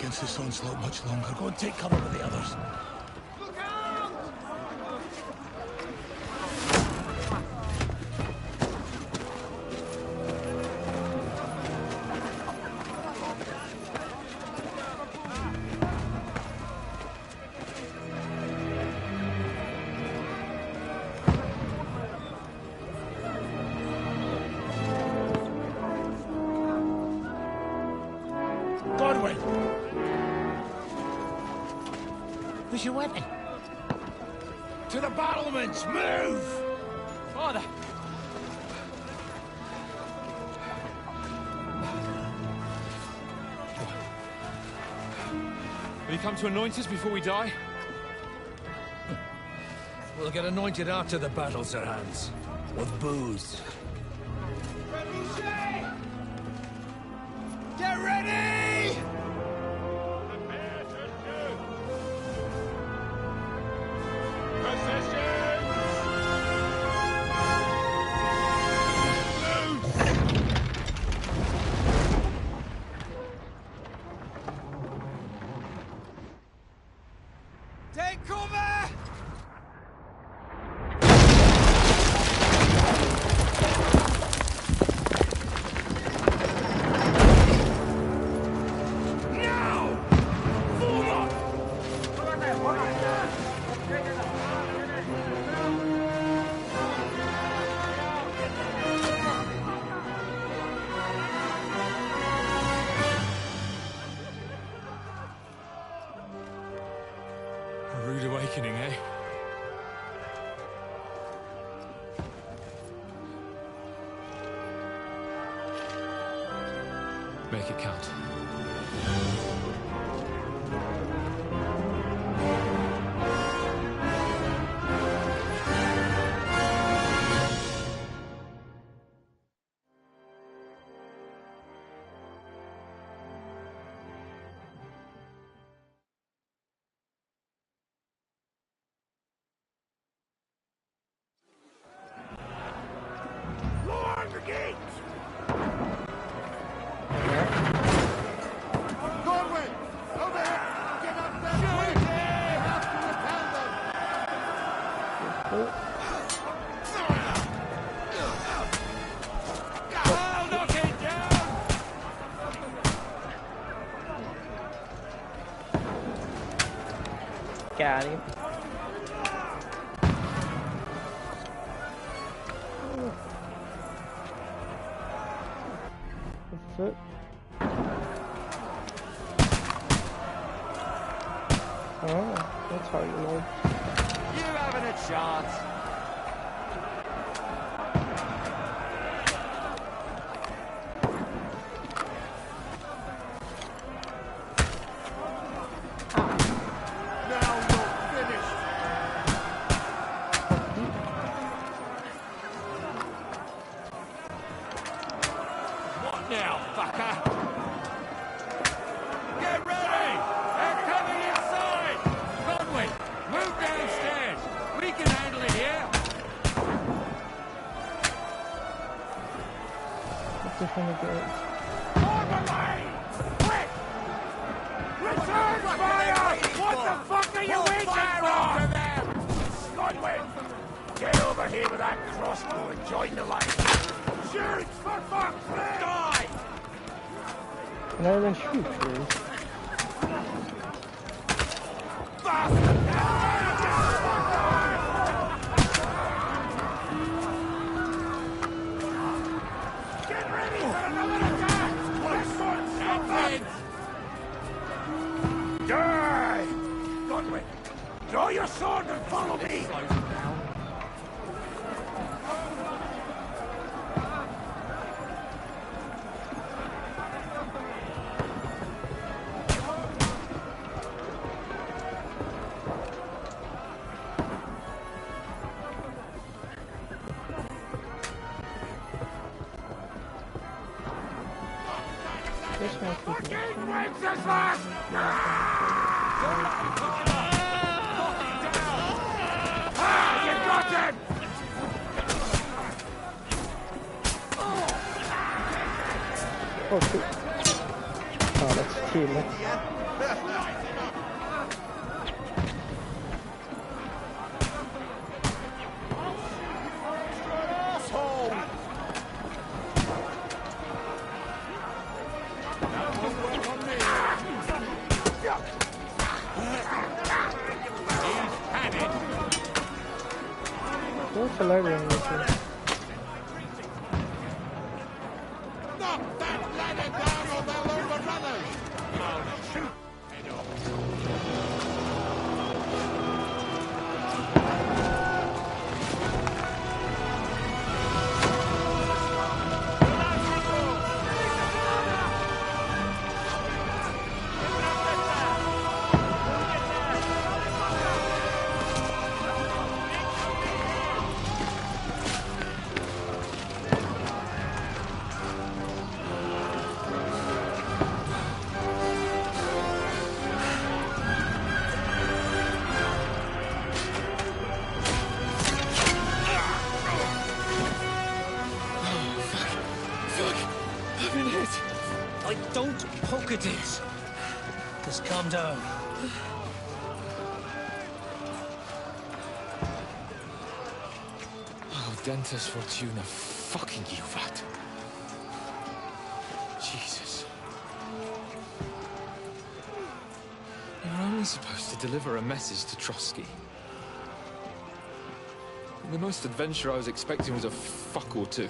against this onslaught much longer. Go and take cover with the others. Where's your weapon? To the battlements! Move! Father! Will you come to anoint us before we die? We'll get anointed after the battles are hands. With booze. Get ready! Take cover! Now! Fall up! A rude awakening, eh? Make it count. Lower the gates! Corwin! Over here! Get up there! Shoot! We have to repel them! I'll knock it down! Got him. That's it. Oh, that's how you load. You having a chance? Now you're finished! What now, fucker? Get ready! They're coming inside! Conway, move downstairs! We can handle it here! What's the thing again? On the line! Quick! Return fire! What the fuck are you waiting for? Godwin! Get over here with that crossbow and join the line! Shoot! For fuck's sake! Die! Can I even shoot trees? Bastard! Get ready for another attack! This one's something! Die! Godwin, draw your sword and follow me! This one's Fucking Wenceslas! Ah, you got him! Oh, shit. Oh, that's team. What's the library in this one? Knock that ladder down or they'll overrun us! I'll shoot head off. Like, don't poke at it. Just calm down. Oh, Dentes Fortuna, fucking you, Vat. Jesus. You're only supposed to deliver a message to Trotsky. The most adventure I was expecting was a fuck or two.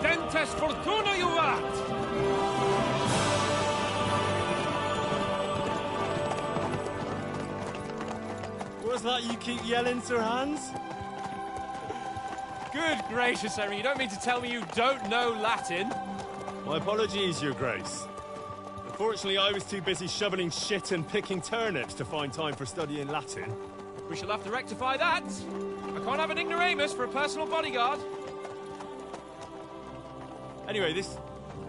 Dentes Fortuna, you vat! What's that you keep yelling, Sir Hans? Good gracious, Henry, you don't mean to tell me you don't know Latin? My apologies, Your Grace. Unfortunately, I was too busy shoveling shit and picking turnips to find time for studying Latin. We shall have to rectify that. I can't have an ignoramus for a personal bodyguard. Anyway, this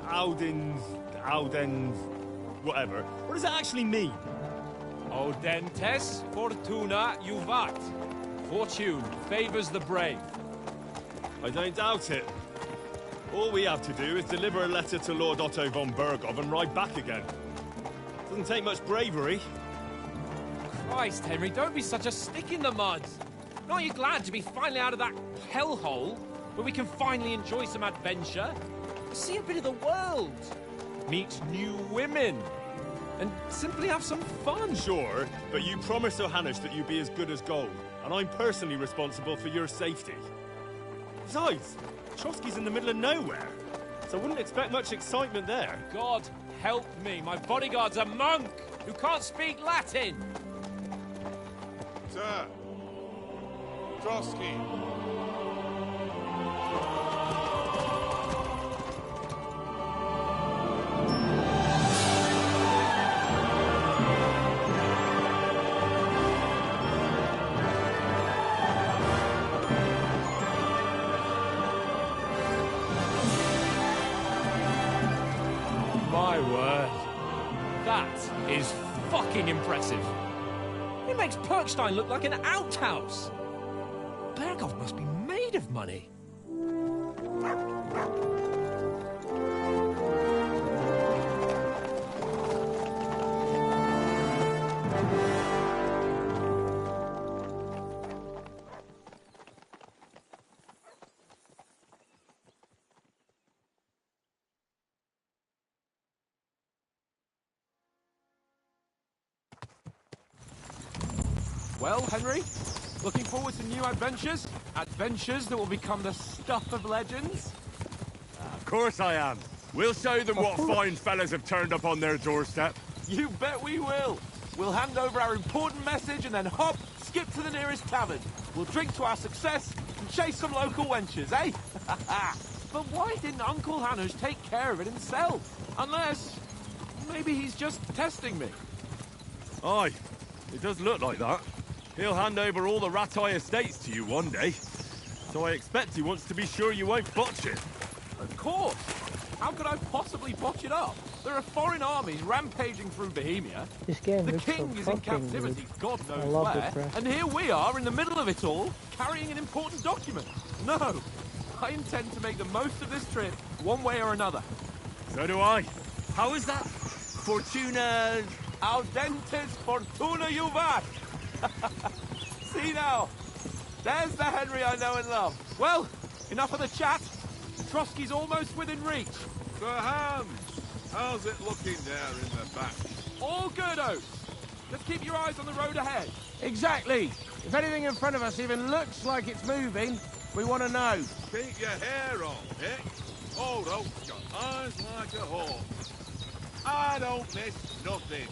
Audens, whatever. What does that actually mean? Audentes Fortuna Juvat. Fortune favors the brave. I don't doubt it. All we have to do is deliver a letter to Lord Otto von Bergov and ride back again. Doesn't take much bravery. Christ, Henry, don't be such a stick in the mud. Aren't you glad to be finally out of that hellhole where we can finally enjoy some adventure? See a bit of the world, meet new women, and simply have some fun. Sure, but you promised Johannes that you'd be as good as gold, and I'm personally responsible for your safety. Besides, Trotsky's in the middle of nowhere, so I wouldn't expect much excitement there. God help me, my bodyguard's a monk who can't speak Latin. Sir, Trotsky. My word. That is fucking impressive. It makes Perkstein look like an outhouse. Berghoff must be made of money. Well, Henry, looking forward to new adventures? Adventures that will become the stuff of legends? Of course I am. We'll show them what fine fellas have turned up on their doorstep. You bet we will. We'll hand over our important message and then hop, skip to the nearest tavern. We'll drink to our success and chase some local wenches, eh? But why didn't Uncle Hanush take care of it himself? Unless, maybe he's just testing me. Aye, it does look like that. He'll hand over all the Ratai estates to you one day. So I expect he wants to be sure you won't botch it. Of course. How could I possibly botch it up? There are foreign armies rampaging through Bohemia. This game The looks king so is in fucking captivity, good. God I knows love where. this, bro. And here we are in the middle of it all, carrying an important document. No, I intend to make the most of this trip, one way or another. So do I. How is that? Fortuna... Audentes fortuna juvat! See now, there's the Henry I know and love. Well, enough of the chat. Trotsky's almost within reach. Sir Hans, how's it looking there in the back? All good, Oates. Just keep your eyes on the road ahead. Exactly. If anything in front of us even looks like it's moving, we want to know. Keep your hair on, eh? Old Oak's got eyes like a hawk. I don't miss nothing.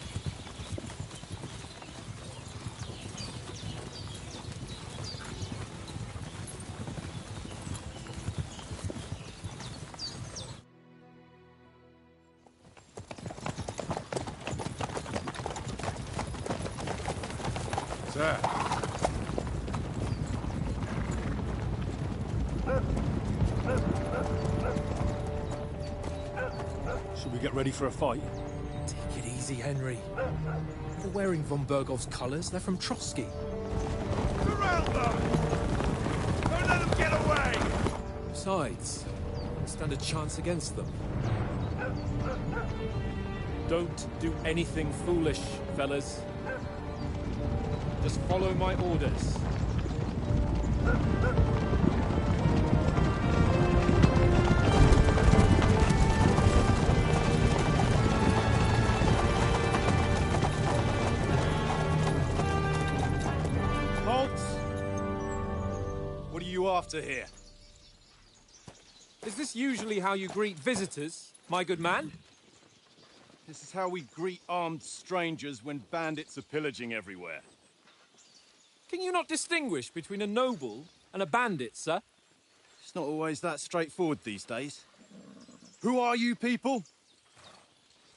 Sir. Should we get ready for a fight? Take it easy, Henry. They're wearing von Bergoff's colours. They're from Trotsky. Surround them! Don't let them get away! Besides, stand a chance against them. Don't do anything foolish, fellas. Just follow my orders. Halt! What are you after here? Is this usually how you greet visitors, my good man? This is how we greet armed strangers when bandits are pillaging everywhere. Can you not distinguish between a noble and a bandit, sir? It's not always that straightforward these days. Who are you people?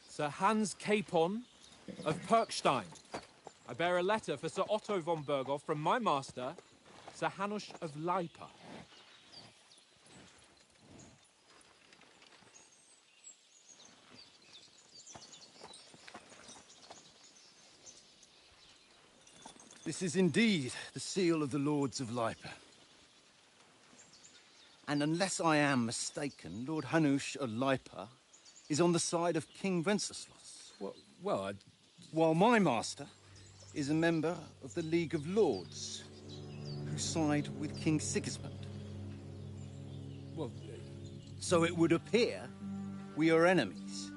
Sir Hans Capon of Perkstein. I bear a letter for Sir Otto von Bergoff from my master, Sir Hanush of Lipa. This is indeed the seal of the Lords of Lipa. And unless I am mistaken, Lord Hanush of Lipa is on the side of King Wenceslas. Well, While my master is a member of the League of Lords, who side with King Sigismund. well, So it would appear we are enemies.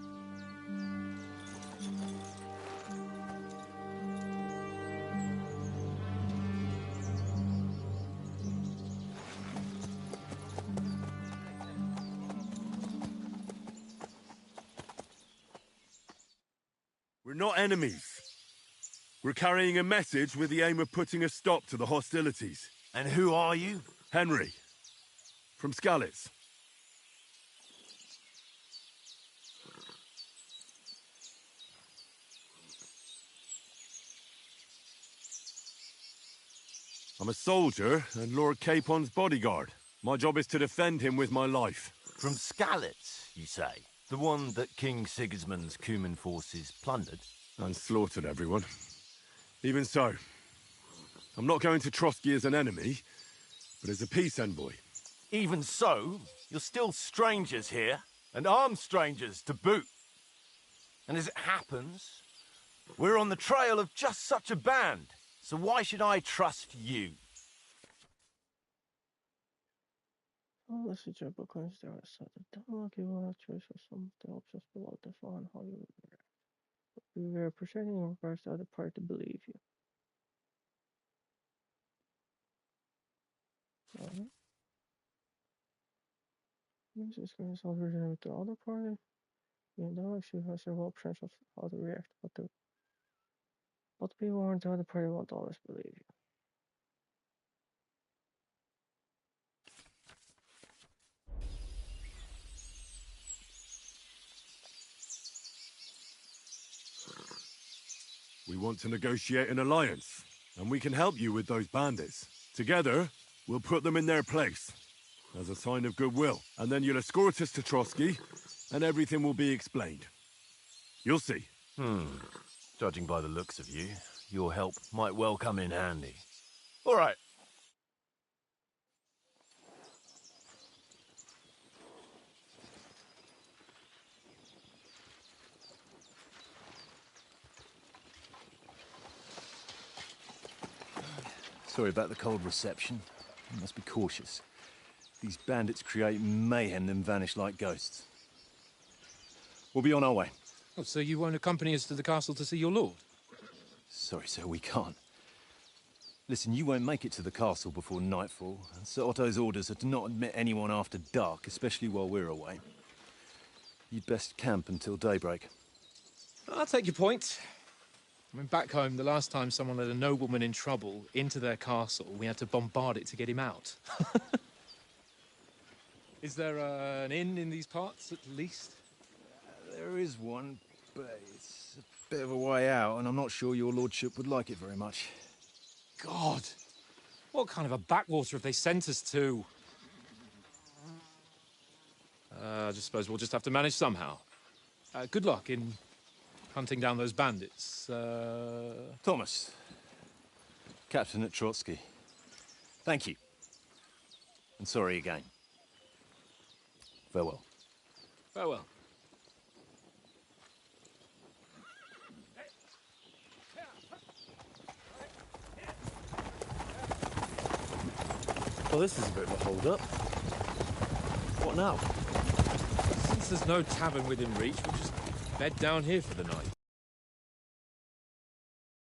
We're not enemies. We're carrying a message with the aim of putting a stop to the hostilities. And who are you? Henry. From Skalitz. I'm a soldier and Lord Capon's bodyguard. My job is to defend him with my life. From Skalitz, you say? The one that King Sigismund's Cuman forces plundered? And slaughtered everyone. Even so, I'm not going to Trotsky as an enemy, but as a peace envoy. Even so, you're still strangers here, and armed strangers to boot. And as it happens, we're on the trail of just such a band, so why should I trust you? Let's see, because there are certain dialogue you want to choose for some of the options below. Define how you react. We were presenting in regards to the other party to believe you. Alright. This is going to solve with the other party. You know, she has several options of how to react, but people on the other party won't always believe you. We want to negotiate an alliance, and we can help you with those bandits. Together, we'll put them in their place, as a sign of goodwill. And then you'll escort us to Trotsky, and everything will be explained. You'll see. Judging by the looks of you, your help might well come in handy. All right. Sorry about the cold reception. You must be cautious. These bandits create mayhem, then vanish like ghosts. We'll be on our way. Oh, so you won't accompany us to the castle to see your lord? Sorry, sir, we can't. Listen, you won't make it to the castle before nightfall, and Sir Otto's orders are to not admit anyone after dark, especially while we're away. You'd best camp until daybreak. I'll take your point. I mean, back home, the last time someone let a nobleman in trouble into their castle, we had to bombard it to get him out. Is there an inn in these parts, at least? There is one, but it's a bit of a way out, and I'm not sure your lordship would like it very much. God! What kind of a backwater have they sent us to? I just suppose we'll just have to manage somehow. Good luck in hunting down those bandits. Thomas, captain at Trotsky. Thank you. And sorry again. Farewell. Farewell. Well, this is a bit of a hold-up. What now? Since there's no tavern within reach, we'll just bed down here for the night.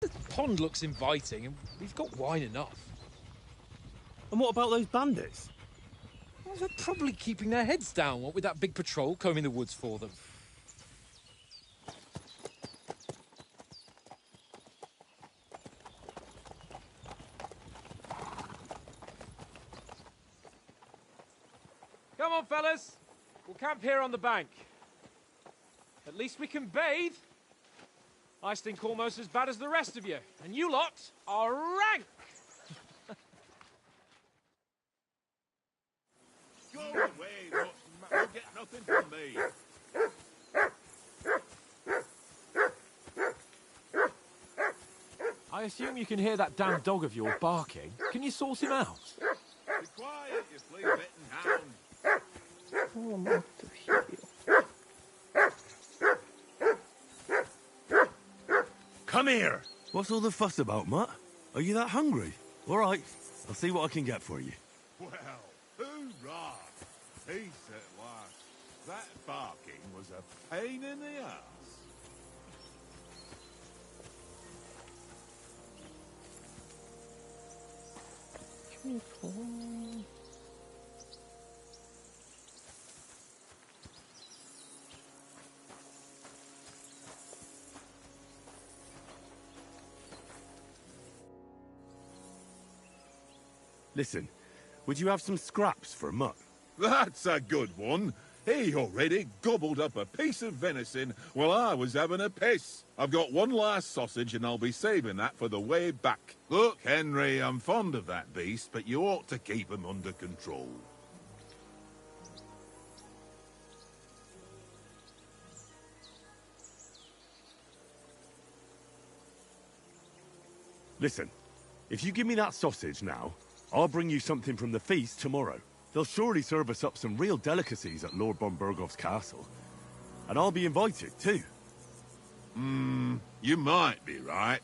The pond looks inviting, and we've got wine enough. And what about those bandits? Well, they're probably keeping their heads down, what with that big patrol combing the woods for them. Come on, fellas. We'll camp here on the bank. At least we can bathe. I stink almost as bad as the rest of you. And you lot are rank! Go away, you'll get nothing from me. I assume you can hear that damn dog of yours barking. Can you sort him out? Be quiet, you flea-bitten hound. Oh, I'm up to heal. Come here! What's all the fuss about, Mutt? Are you that hungry? All right, I'll see what I can get for you. Well, hoorah! Peace at last. That barking was a pain in the ass. Listen, would you have some scraps for Mutt? That's a good one. He already gobbled up a piece of venison while I was having a piss. I've got one last sausage and I'll be saving that for the way back. Look, Henry, I'm fond of that beast, but you ought to keep him under control. Listen, if you give me that sausage now, I'll bring you something from the feast tomorrow. They'll surely serve us up some real delicacies at Lord von Bergov's castle. And I'll be invited, too. You might be right.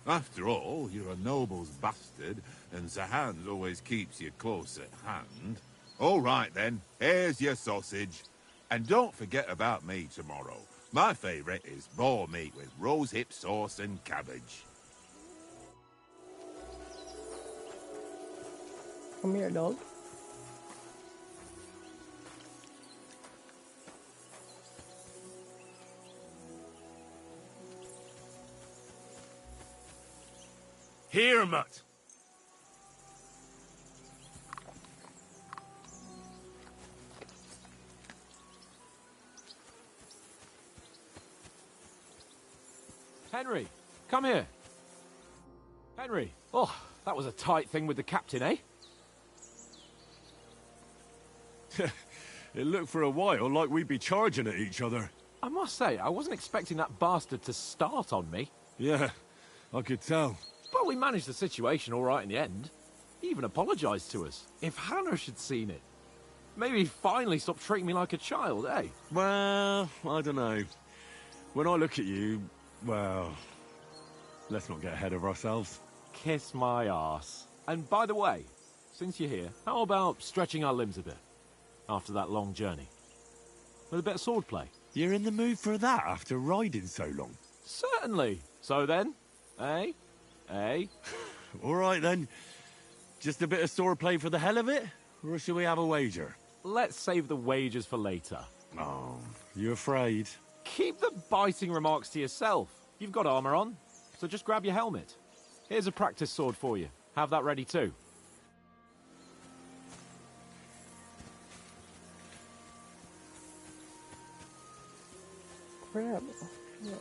After all, you're a noble's bastard, and Zahan's always keeps you close at hand. All right, then. Here's your sausage. And don't forget about me tomorrow. My favourite is boar meat with rosehip sauce and cabbage. Come here, dog. Here, mutt. Henry, come here. Henry. Oh, that was a tight thing with the captain, eh? It looked for a while like we'd be charging at each other. I must say, I wasn't expecting that bastard to start on me. Yeah, I could tell. But we managed the situation all right in the end. He even apologized to us. If Hannah had seen it, maybe he'd finally stop treating me like a child, eh? Well, I don't know. When I look at you, well, let's not get ahead of ourselves. Kiss my arse. And by the way, since you're here, how about stretching our limbs a bit? After that long journey. With a bit of swordplay. You're in the mood for that after riding so long? Certainly. So then, eh? Eh? All right then. Just a bit of swordplay for the hell of it? Or shall we have a wager? Let's save the wagers for later. Oh, you afraid? Keep the biting remarks to yourself. You've got armor on, so just grab your helmet. Here's a practice sword for you. Have that ready too. Crap. No.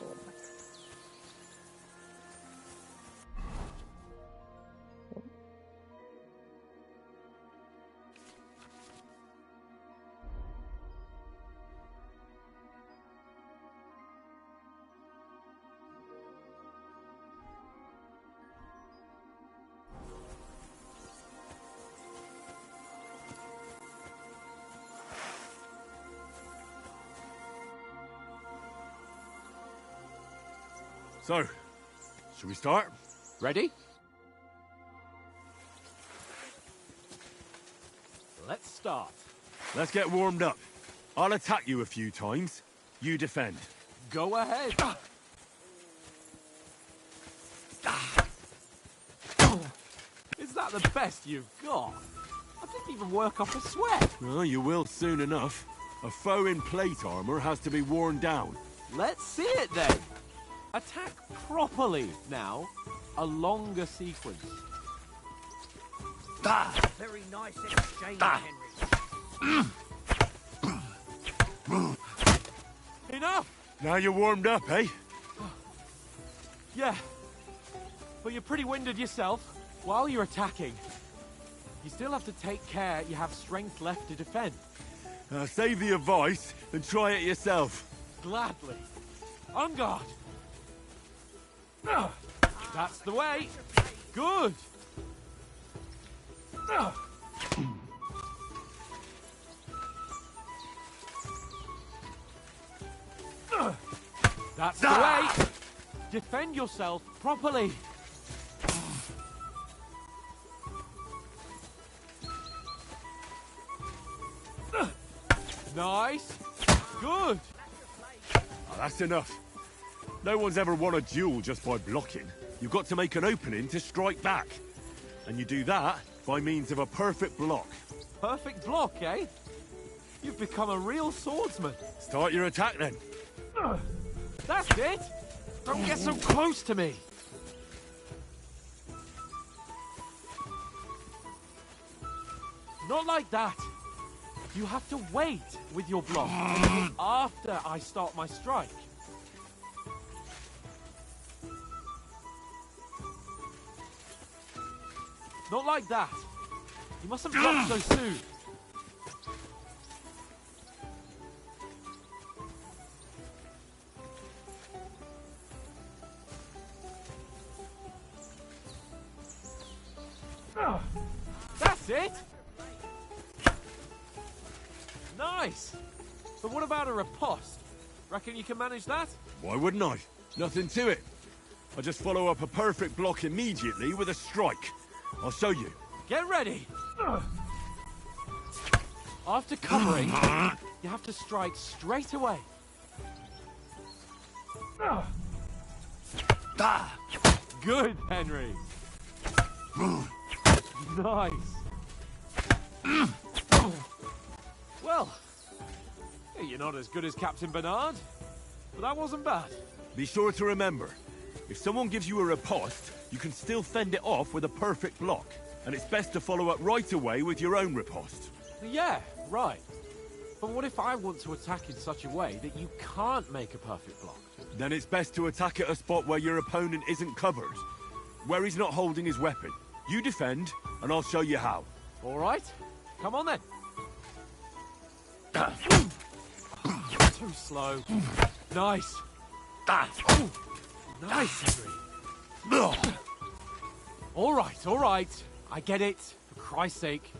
So, shall we start? Ready? Let's start. Let's get warmed up. I'll attack you a few times. You defend. Go ahead. Is that the best you've got? I didn't even work off a sweat. Well, you will soon enough. A foe in plate armor has to be worn down. Let's see it then. Attack properly now. A longer sequence. Very nice exchange, Henry. Enough! Now you're warmed up, eh? Yeah. But you're pretty winded yourself. While you're attacking, you still have to take care you have strength left to defend. Save the advice and try it yourself. Gladly. On guard. That's the way. Good. That's the way. Defend yourself properly. Nice. Good. Oh, that's enough. No one's ever won a duel just by blocking. You've got to make an opening to strike back. And you do that by means of a perfect block. Perfect block, eh? You've become a real swordsman. Start your attack then. That's it. Don't get so close to me. Not like that. You have to wait with your block until after I start my strike. Not like that. You mustn't block so soon. it? Nice. But what about a riposte? Reckon you can manage that? Why wouldn't I? Nothing to it. I just follow up a perfect block immediately with a strike. I'll show you. Get ready. After covering, you have to strike straight away. Good, Henry. Nice. Well, you're not as good as Captain Bernard, but that wasn't bad. Be sure to remember, if someone gives you a riposte, you can still fend it off with a perfect block. And it's best to follow up right away with your own riposte. Yeah, right. But what if I want to attack in such a way that you can't make a perfect block? Then it's best to attack at a spot where your opponent isn't covered. Where he's not holding his weapon. You defend, and I'll show you how. All right. Come on then. Too slow. Nice. Nice, Henry. All right. I get it. For Christ's sake.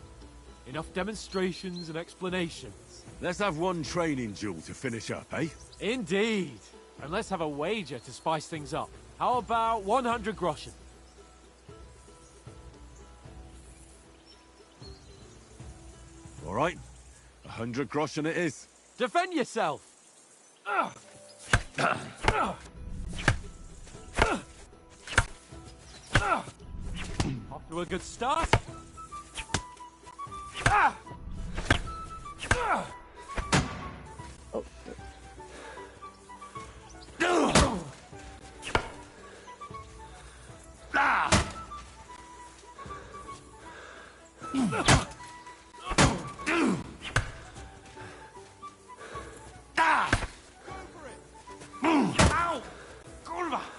Enough demonstrations and explanations. Let's have one training duel to finish up, eh? Indeed. And let's have a wager to spice things up. How about 100 groschen? All right. 100 groschen it is. Defend yourself! Off to a good start. Oh, shit. Ow! Kurwa!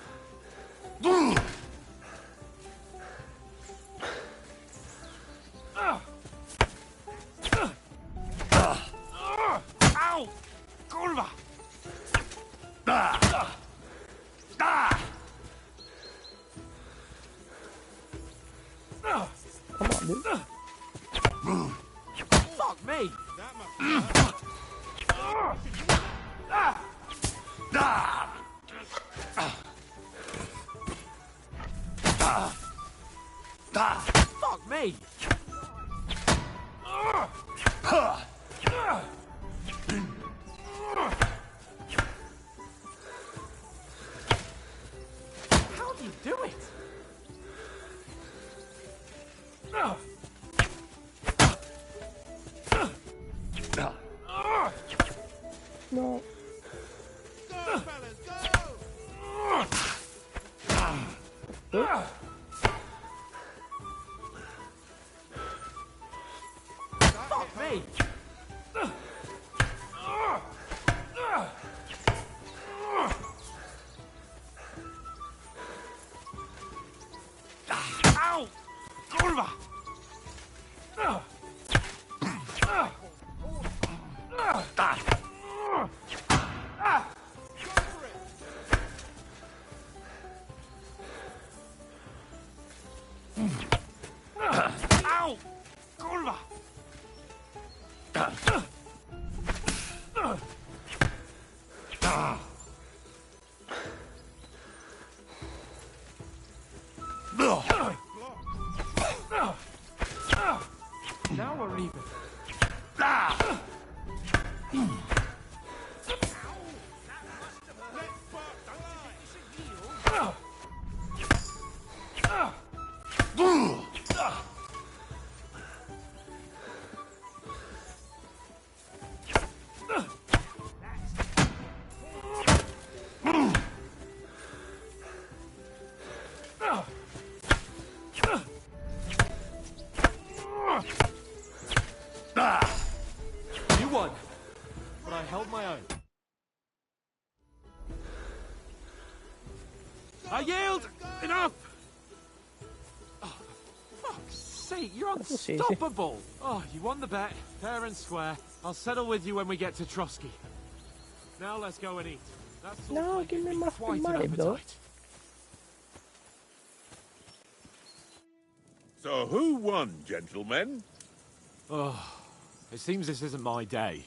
Ow! Kurwa! Come on, dude. Fuck me! Fuck me! How do you do it? No. Go, fellas, go! Fuck me! Ow! Kurwa! Ow! Kurwa! Now we're even. You won, but I held my own. I yield! Enough! Oh, for fuck's sake, you're was easy. unstoppable! Oh, you won the bet, fair and square. I'll settle with you when we get to Trotsky. Now let's go and eat. That's all No, like give me me my quite an money, bro. appetite. So who won, gentlemen? Oh, it seems this isn't my day.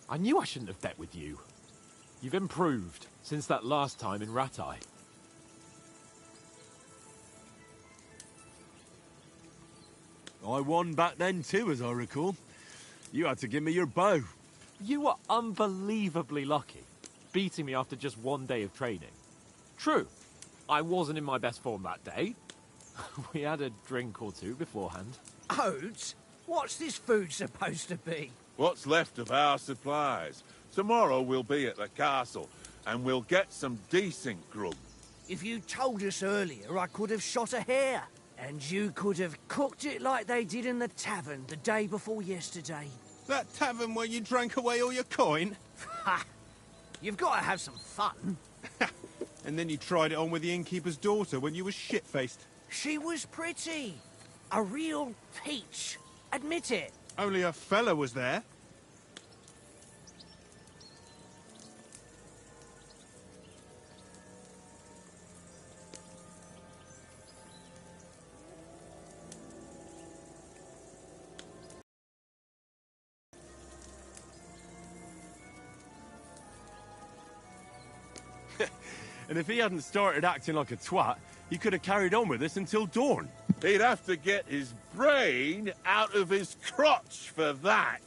I knew I shouldn't have bet with you. You've improved since that last time in Ratai. I won back then too, as I recall. You had to give me your bow. You were unbelievably lucky, beating me after just one day of training. True, I wasn't in my best form that day. We had a drink or two beforehand. Oats? What's this food supposed to be? What's left of our supplies. Tomorrow we'll be at the castle, and we'll get some decent grub. If you told us earlier, I could have shot a hare. And you could have cooked it like they did in the tavern the day before yesterday. That tavern where you drank away all your coin? Ha! You've got to have some fun. And then you tried it on with the innkeeper's daughter when you were shit-faced. She was pretty. A real peach. Admit it. Only a fella was there. And if he hadn't started acting like a twat, he could have carried on with us until dawn. He'd have to get his brain out of his crotch for that.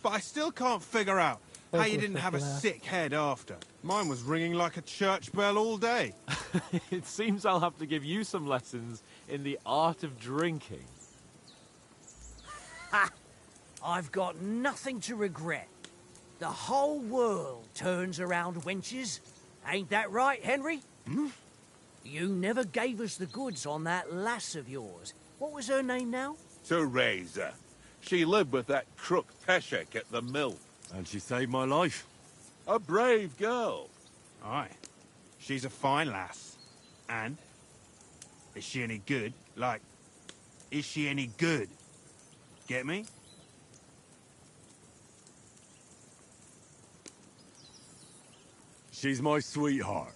But I still can't figure out how you didn't have a sick head after. Mine was ringing like a church bell all day. It seems I'll have to give you some lessons in the art of drinking. Ha! I've got nothing to regret. The whole world turns around wenches. Ain't that right, Henry? Hmm? You never gave us the goods on that lass of yours. What was her name now? Teresa. She lived with that crook Peshek at the mill. And she saved my life. A brave girl. Aye. She's a fine lass. And? Is she any good? Like, is she any good? Get me? She's my sweetheart.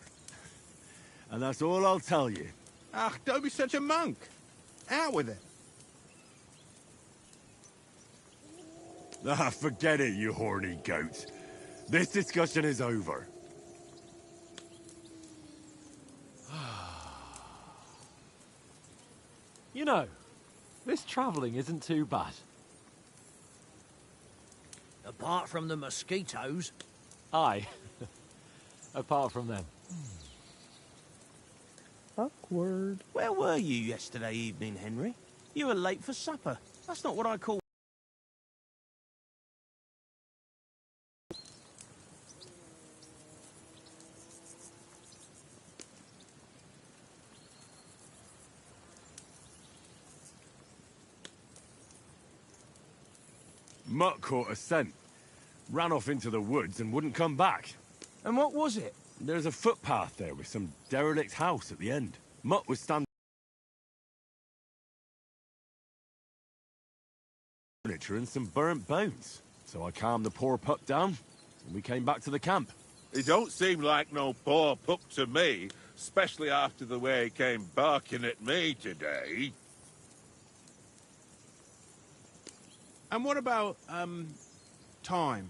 And that's all I'll tell you. Ah, don't be such a monk. Out with it. Ah, forget it, you horny goat. This discussion is over. You know, this travelling isn't too bad. Apart from the mosquitoes. Aye. Apart from them. Awkward. Where were you yesterday evening, Henry? You were late for supper. That's not what I call... Mutt caught a scent. Ran off into the woods and wouldn't come back. And what was it? There's a footpath there with some derelict house at the end. Mutt was standing... furniture and some burnt bones. So I calmed the poor pup down, and we came back to the camp. He don't seem like no poor pup to me, especially after the way he came barking at me today. And what about, time,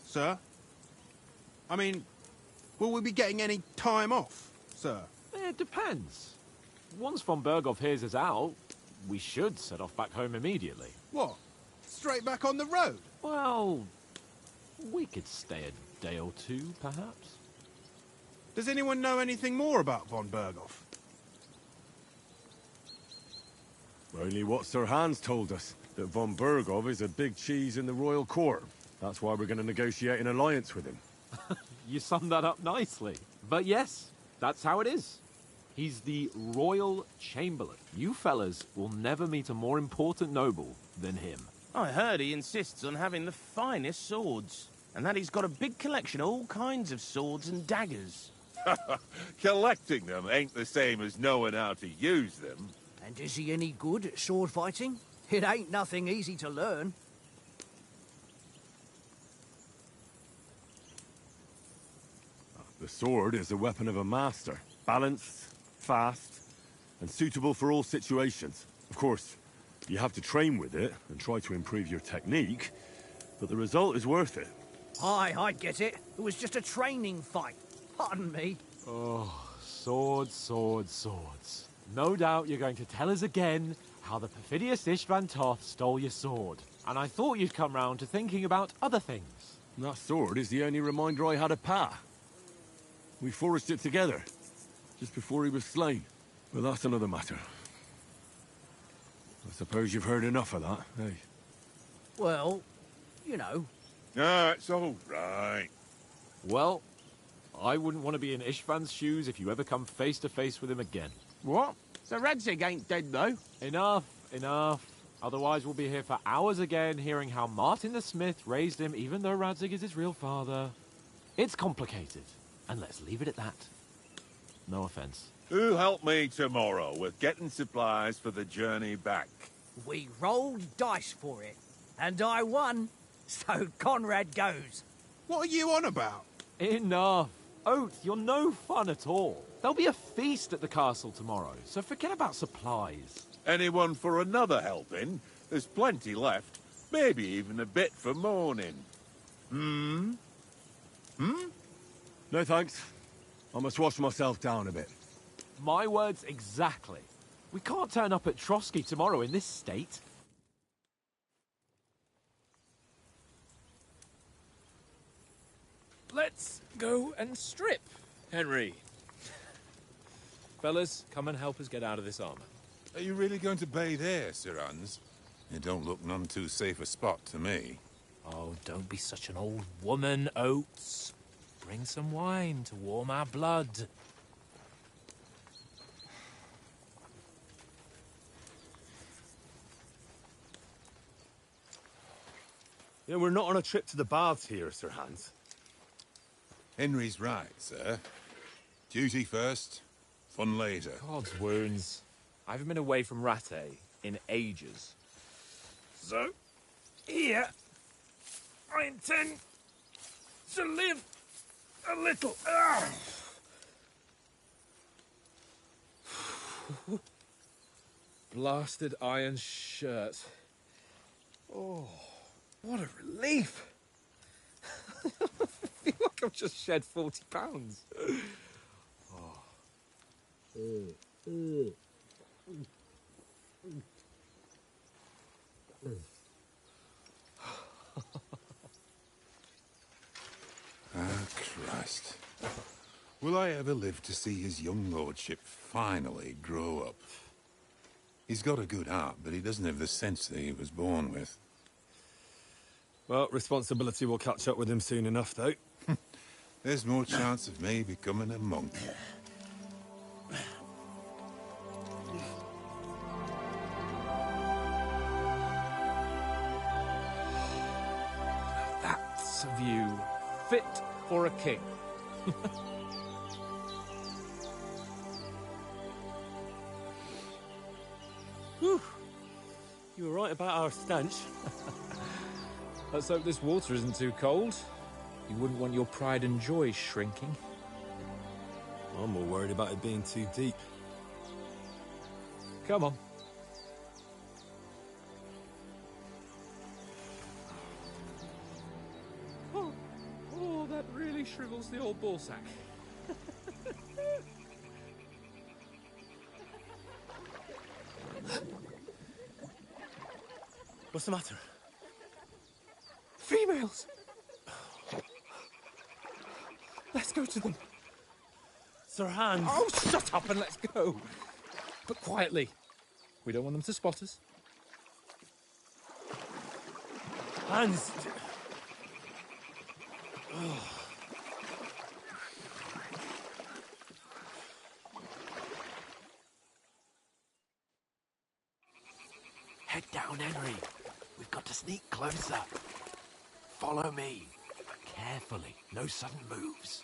sir? I mean, will we be getting any time off, sir? It depends. Once von Berghoff hears us out, we should set off back home immediately. What? Straight back on the road? Well, we could stay a day or two, perhaps. Does anyone know anything more about von Berghoff? Only what Sir Hans told us, that von Berghoff is a big cheese in the royal court. That's why we're going to negotiate an alliance with him. You summed that up nicely. But yes, that's how it is. He's the Royal Chamberlain. You fellas will never meet a more important noble than him. I heard he insists on having the finest swords, and that he's got a big collection of all kinds of swords and daggers. Collecting them ain't the same as knowing how to use them. And is he any good at sword fighting? It ain't nothing easy to learn. The sword is the weapon of a master. Balanced, fast, and suitable for all situations. Of course, you have to train with it and try to improve your technique, but the result is worth it. Aye, I get it. It was just a training fight. Pardon me. Oh, swords, swords, swords. No doubt you're going to tell us again how the perfidious Istvan Toth stole your sword. And I thought you'd come round to thinking about other things. That sword is the only reminder I had of Pa. We forged it together, just before he was slain. But that's another matter. I suppose you've heard enough of that, eh? Well, you know. No, it's all right. Well, I wouldn't want to be in Istvan's shoes if you ever come face to face with him again. What? So Radzig ain't dead, though? Enough, enough. Otherwise we'll be here for hours again, hearing how Martin the Smith raised him, even though Radzig is his real father. It's complicated, and let's leave it at that. No offense. Who'll help me tomorrow with getting supplies for the journey back? We rolled dice for it, and I won. So Conrad goes. What are you on about? Enough. Oath, you're no fun at all. There'll be a feast at the castle tomorrow, so forget about supplies. Anyone for another helping? There's plenty left. Maybe even a bit for morning. Hmm? No thanks. I must wash myself down a bit. My words exactly. We can't turn up at Trotsky tomorrow in this state. Let's go and strip, Henry. Fellas, come and help us get out of this armor. Are you really going to bathe here, Sir Hans? It don't look none too safe a spot to me. Oh, don't be such an old woman, Oates. Bring some wine to warm our blood. Yeah, we're not on a trip to the baths here, Sir Hans. Henry's right, sir. Duty first, fun later. God's wounds. I haven't been away from Rattay in ages. So, here, I intend to live a little. Blasted iron shirt. Oh, what a relief. I feel like I've just shed 40 pounds. Christ. Will I ever live to see his young lordship finally grow up? He's got a good heart, but he doesn't have the sense that he was born with. Well, responsibility will catch up with him soon enough, though. There's more chance of me becoming a monk. That's a view fit for a king. Whew. You were right about our stench. Let's hope this water isn't too cold. You wouldn't want your pride and joy shrinking. I'm more worried about it being too deep. Come on. Oh, that really shrivels the old ballsack. What's the matter? Females! Let's go to them. Sir Hans! Oh, shut up and let's go. But quietly. We don't want them to spot us. Hans! Head down, Henry. We've got to sneak closer. Follow me. Carefully. No sudden moves.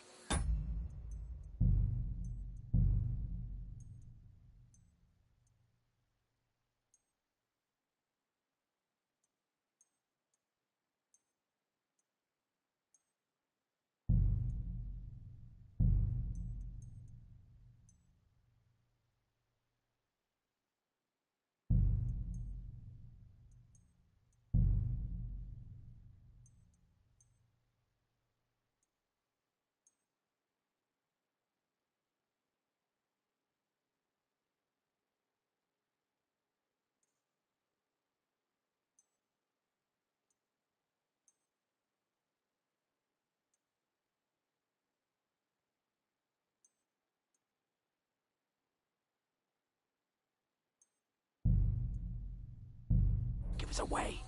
meters away.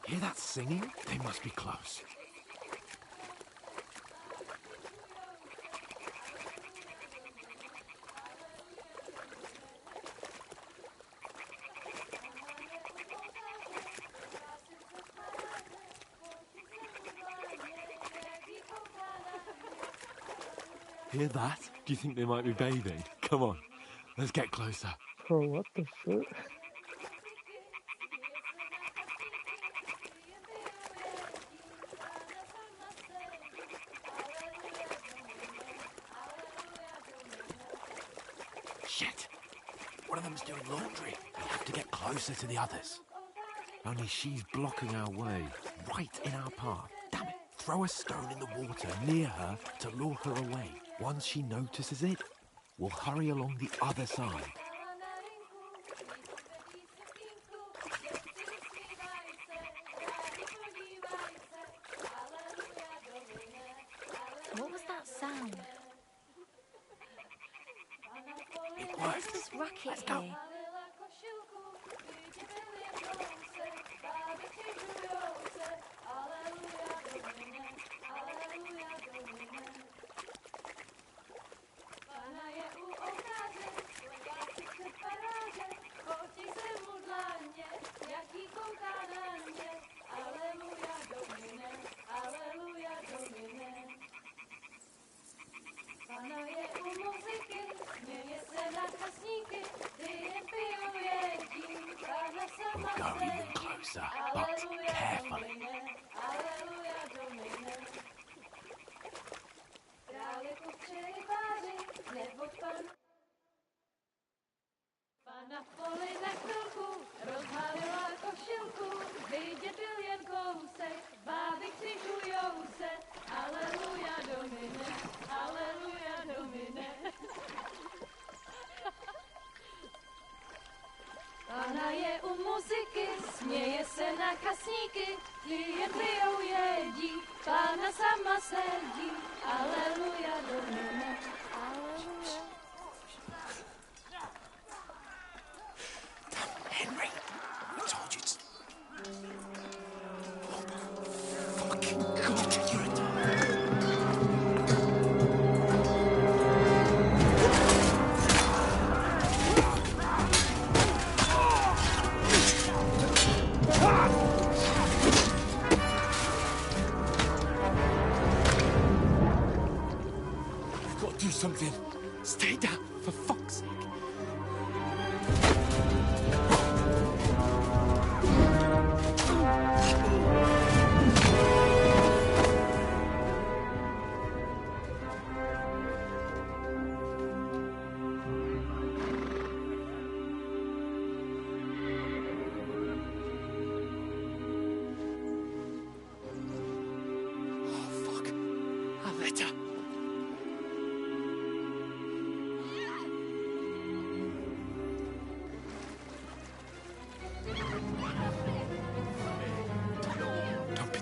Hear that singing? They must be close. Hear that? Do you think they might be bathing? Come on, let's get closer. Bro, what the shit? Shit! One of them's doing laundry. We have to get closer to the others. Only she's blocking our way, right in our path. Damn it! Throw a stone in the water near her to lure her away. Once she notices it, we'll hurry along the other side. What was that sound? It What is works. this racket Let's go. here? We'll go even closer, but carefully. Pana v poli na chvilku rozhalila košilku, vidět byl jen kousek, báby křižujou se, aleluja domine, aleluja domine. Pana je u muziky, směje se na kasníky, klienty jen jedí, Pána sama sedí, aleluja domine, aleluja. Henry, I told you to... Oh, fucking God, you're a... We've got to do something. Stay down, for fuck's sake.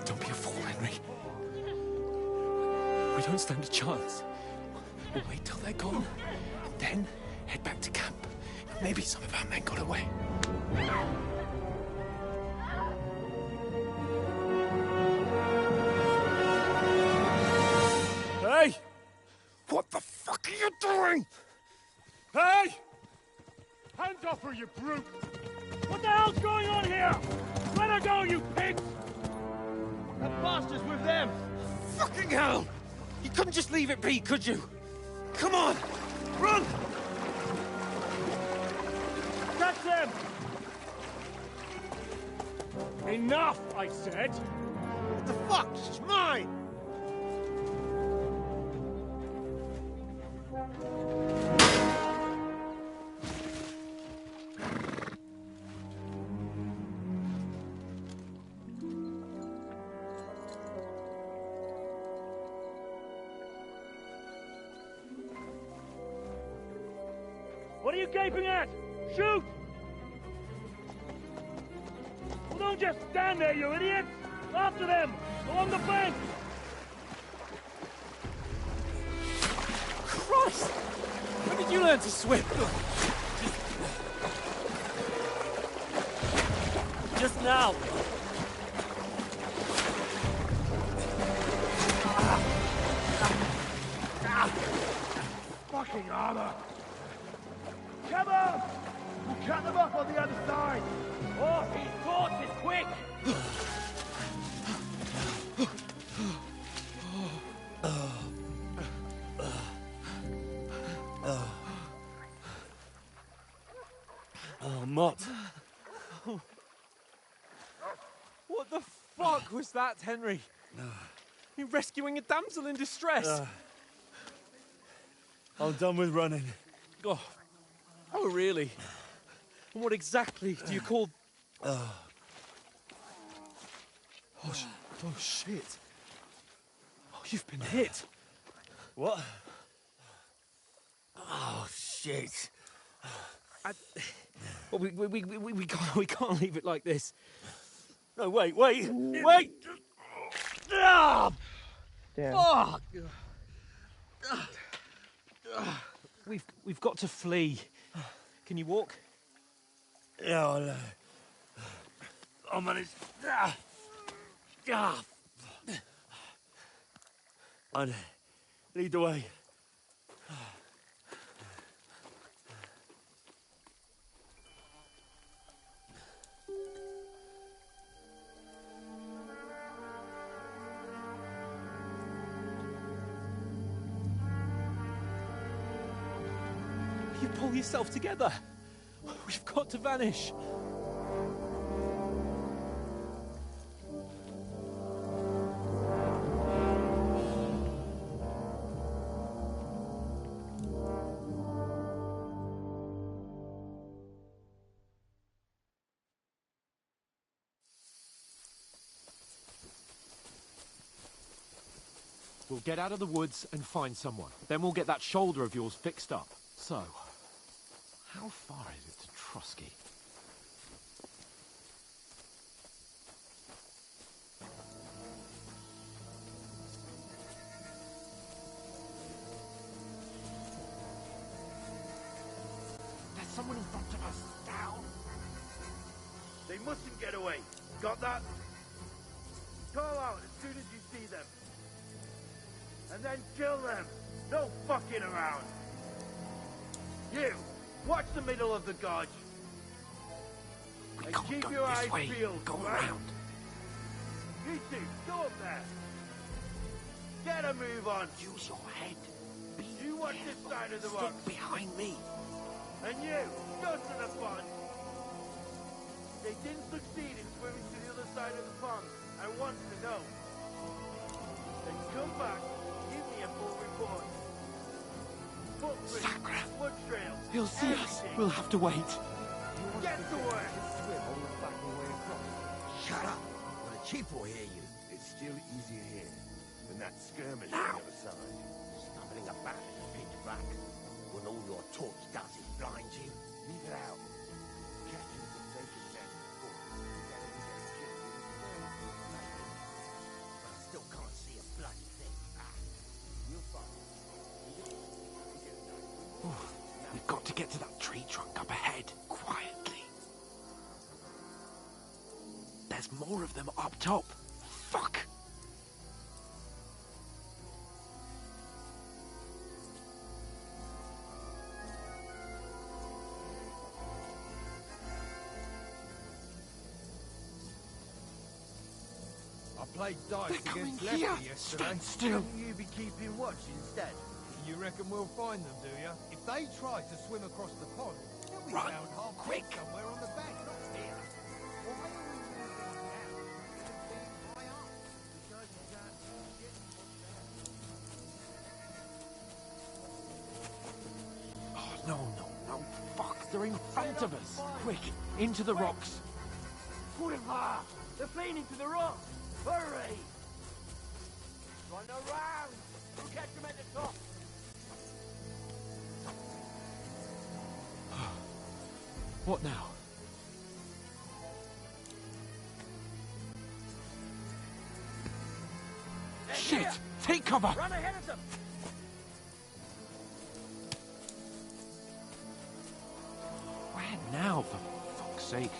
Don't be a fool, Henry. We don't stand a chance. We'll wait till they're gone, and then head back to camp. Maybe some of our men got away. Hey! What the fuck are you doing? Hey! Hands off her, you brute! What the hell's going on here? Let her go, you pigs! That bastard's with them! Fucking hell! You couldn't just leave it be, could you? Come on! Run! Catch them! Enough, I said! What the fuck? It's mine! What are you gaping at? Shoot! Well, don't just stand there, you idiots! After them! Along the bank! Christ! When did you learn to swim. Just now. Fucking armor! Come on! We'll cut them off on the other side! Oh, his torches, quick! Oh, Mott. What the fuck was that, Henry? You rescuing a damsel in distress? I'm done with running. Oh, really? And what exactly do you call... Oh, shit. Oh, you've been hit. What? Oh, shit. Well, we can't leave it like this. No, wait! Ah! Damn. Fuck! We've got to flee. Can you walk? Yeah, I'll manage. I'd lead the way. You pull yourself together. We've got to vanish. We'll get out of the woods and find someone. Then we'll get that shoulder of yours fixed up. So, how far is it to Trotsky? There's someone in front of us. Down. They mustn't get away. Got that? Call out as soon as you see them. And then kill them. No fucking around. You, watch the middle of the gorge. And keep your eyes peeled. Go right? around. You two, go up there. Get a move on. Use your head. You watch this side of the rock. Stick behind me. And you, go to the pond. They didn't succeed in swimming to the other side of the pond. I want to know. Then come back, give me a full report. Footprints, blood trails, He'll see us. everything. We'll have to wait. Get to work. Shut up! Or the chief will hear you. It's still easier here than that skirmish on the other side. Stumbling about in the pitch black. When all your torch does is blind you. Leave it out. Captain the vacant man before. I still can't see a bloody thing. We'll find We've got to get to that tree trunk up ahead, quietly. There's more of them up top. Fuck! I played dice against coming here. Lefty yesterday. Stand still. Shouldn't you be keeping watch instead? You reckon we'll find them, do you? If they try to swim across the pond, they'll be Run, found half quick. somewhere on the bank, not here. Why are we moving now? High up. Because you can't get Oh, no. Fuck, they're in front of us. Quick, into the rocks. Put him hard. They're fleeing into the rock. Hurry. Run around. We'll catch them at the top. What now? They're Shit! here. Take cover! Run ahead of them. now, for fuck's sake?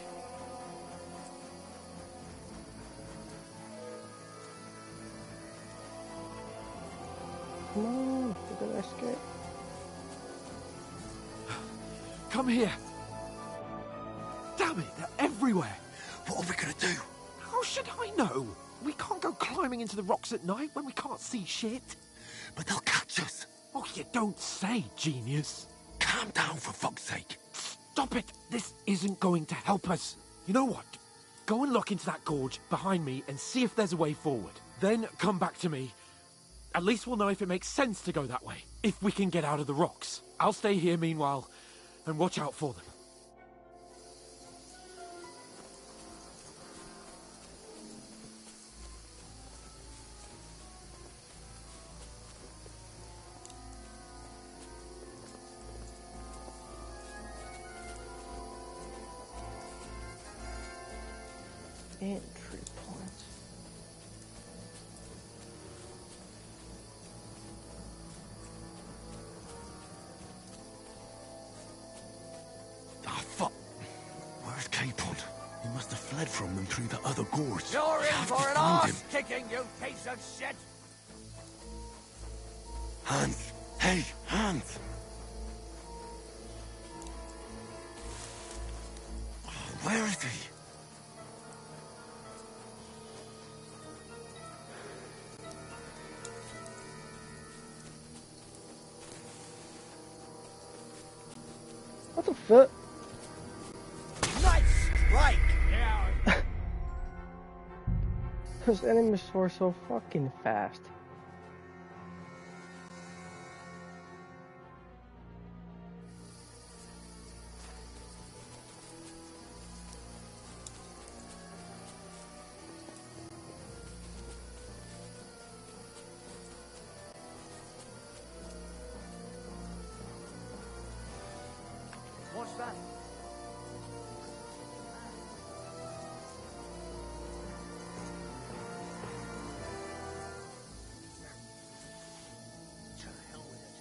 Come on, we're gonna escape. Come here! Damn it, they're everywhere! What are we gonna do? How should I know? We can't go climbing into the rocks at night when we can't see shit. But they'll catch us. Oh, you don't say, genius. Calm down, for fuck's sake. Stop it! This isn't going to help us. You know what? Go and look into that gorge behind me and see if there's a way forward. Then come back to me. At least we'll know if it makes sense to go that way. If we can get out of the rocks. I'll stay here meanwhile and watch out for them. Entry point. Ah, fuck. Where's Capon? He must have fled from them through the other gorge. You're We in have to for an find him. arse kicking, you piece of shit! Hans! Hey, Hans! Where is he? What the fuck? Nice strike! Those enemies were so fucking fast. What's that? To hell with it.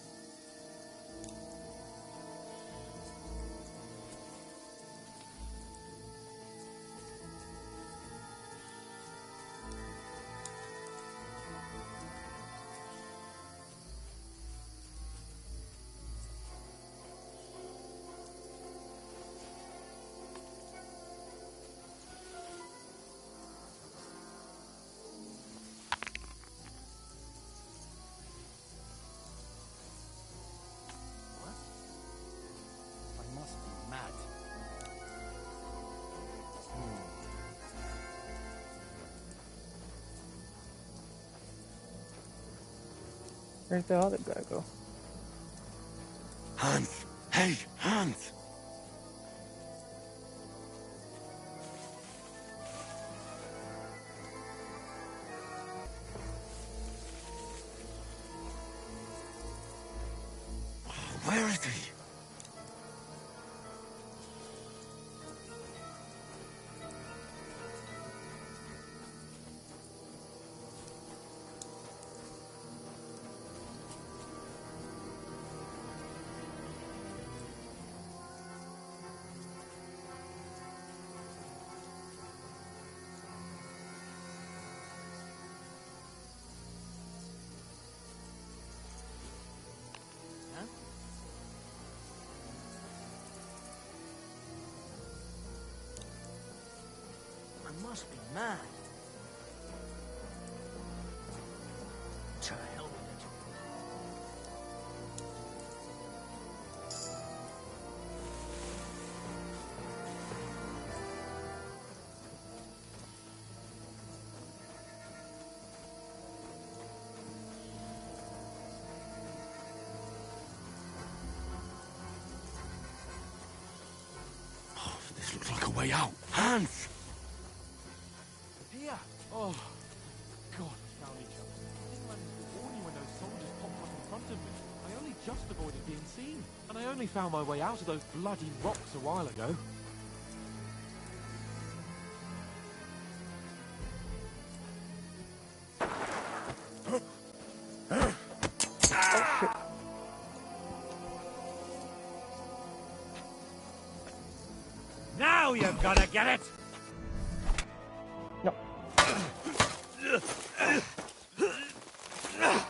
I must be mad. Where'd the other guy go? Hans! Hey, Hans! Where is he? I must be mad. To hell with it. Oh, this looks like a way out. Hans! Here! Oh, God, we found each other. I didn't manage to warn you when those soldiers popped up in front of me. I only just avoided being seen. And I only found my way out of those bloody rocks a while ago. know you're gonna get it! No. No.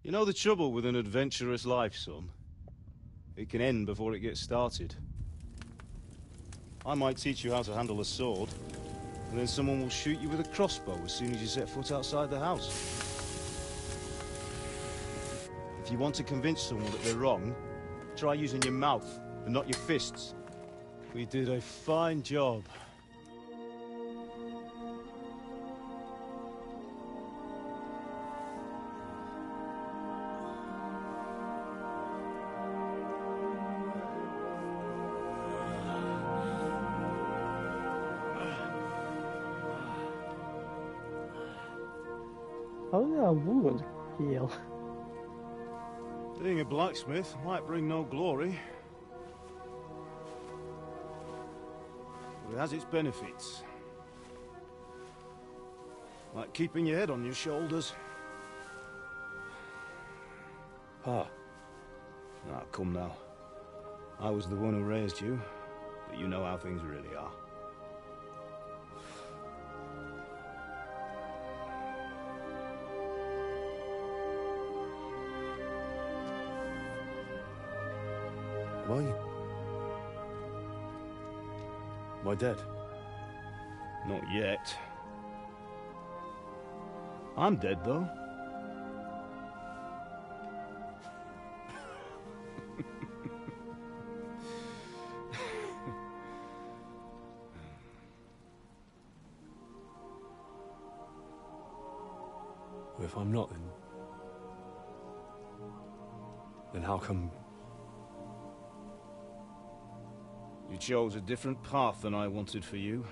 You know the trouble with an adventurous life, son? It can end before it gets started. I might teach you how to handle a sword, and then someone will shoot you with a crossbow as soon as you set foot outside the house. If you want to convince someone that they're wrong, try using your mouth and not your fists. We did a fine job. How did that wound heal? Being a blacksmith might bring no glory, but it has its benefits. Like keeping your head on your shoulders. Pa. Ah, come now. I was the one who raised you, but you know how things really are. Why? Am I dead? Not yet. I'm dead, though. Well, if I'm not, then how come... You chose a different path than I wanted for you.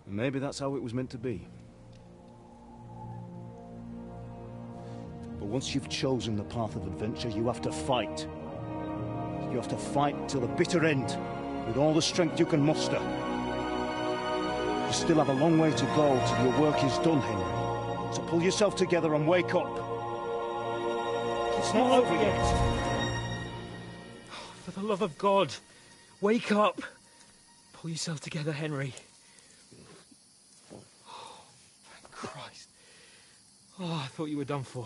And maybe that's how it was meant to be. But once you've chosen the path of adventure, you have to fight. You have to fight till the bitter end, with all the strength you can muster. You still have a long way to go till your work is done, Henry. So pull yourself together and wake up. It's not over yet. For the love of God, wake up! Pull yourself together, Henry. Oh, thank Christ. Oh, I thought you were done for.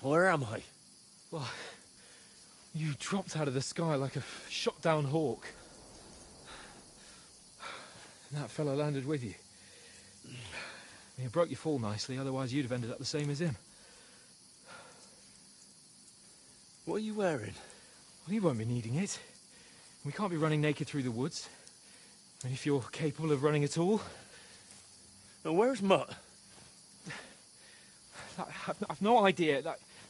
Where am I? Well, you dropped out of the sky like a shot-down hawk. And that fellow landed with you. He broke your fall nicely, otherwise you'd have ended up the same as him. What are you wearing? Well, you won't be needing it. We can't be running naked through the woods. And if you're capable of running at all... Now, where's Mutt? I've no idea.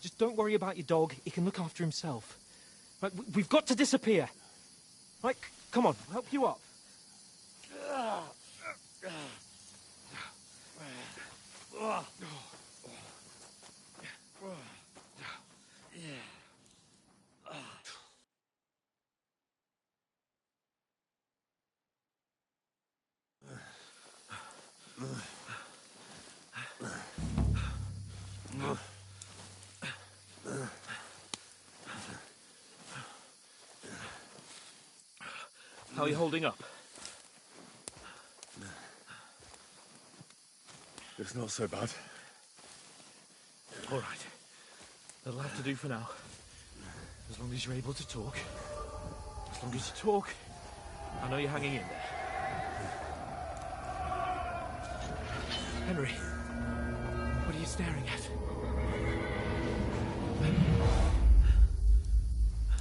Just don't worry about your dog. He can look after himself. Right, we've got to disappear. Right, come on, I'll help you up. How are you holding up? It's not so bad. All right. That'll have to do for now. As long as you're able to talk. As long as you talk, I know you're hanging in there. Henry, what are you staring at?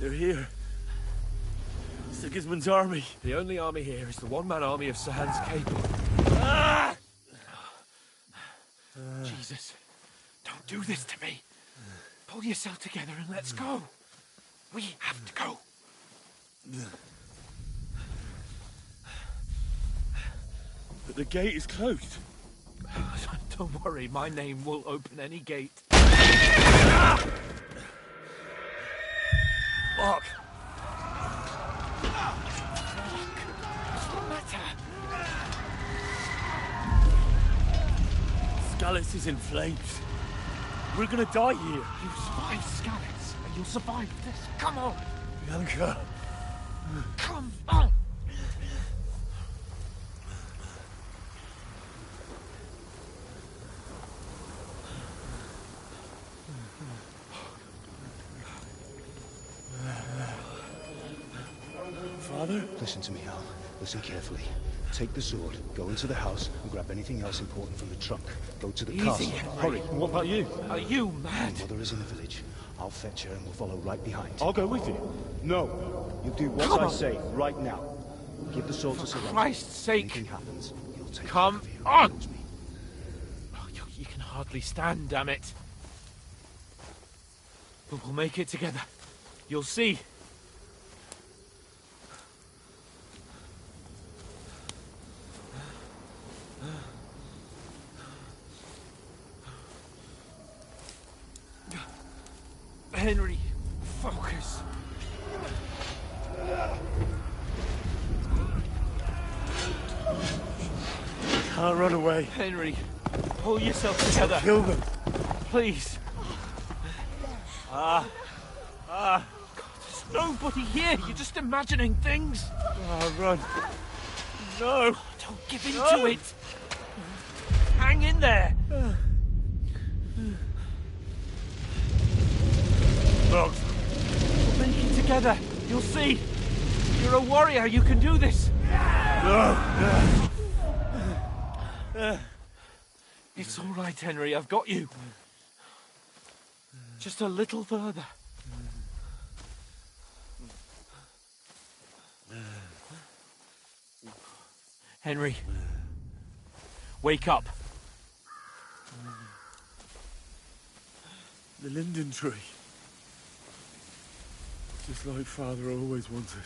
They're here. Sigismund's army. The only army here is the one-man army of Sir Hans Capel. Ah! Jesus, don't do this to me. Pull yourself together and let's go. We have to go. But the gate is closed. Don't worry, my name will open any gate. Fuck! What's the matter? Scallis is in flames. We're gonna die here. You survived Scallis, and you'll survive this. Come on! Bianca. Come on! Father? Listen to me, Al. Listen carefully. Take the sword, go into the house, and grab anything else important from the trunk. Go to the castle. Hurry. What about you? Are you mad? My mother is in the village. I'll fetch her and we'll follow right behind. I'll go with you. No. You do what Come I on. say right now. Give the sword to Sir Christ's sake. Anything happens, you'll take Come care of you. on! Trust me. Oh, you can hardly stand, damn it. But we'll make it together. You'll see. Henry, focus. Can't run away. Henry, pull yourself together. Kill them. Please. God, there's nobody here. You're just imagining things. Run. No. Don't give in to it. Hang in there. Look. We'll make it together. You'll see. You're a warrior. You can do this. No. It's all right, Henry. I've got you. Just a little further. Henry. Wake up. The linden tree. Just like Father always wanted.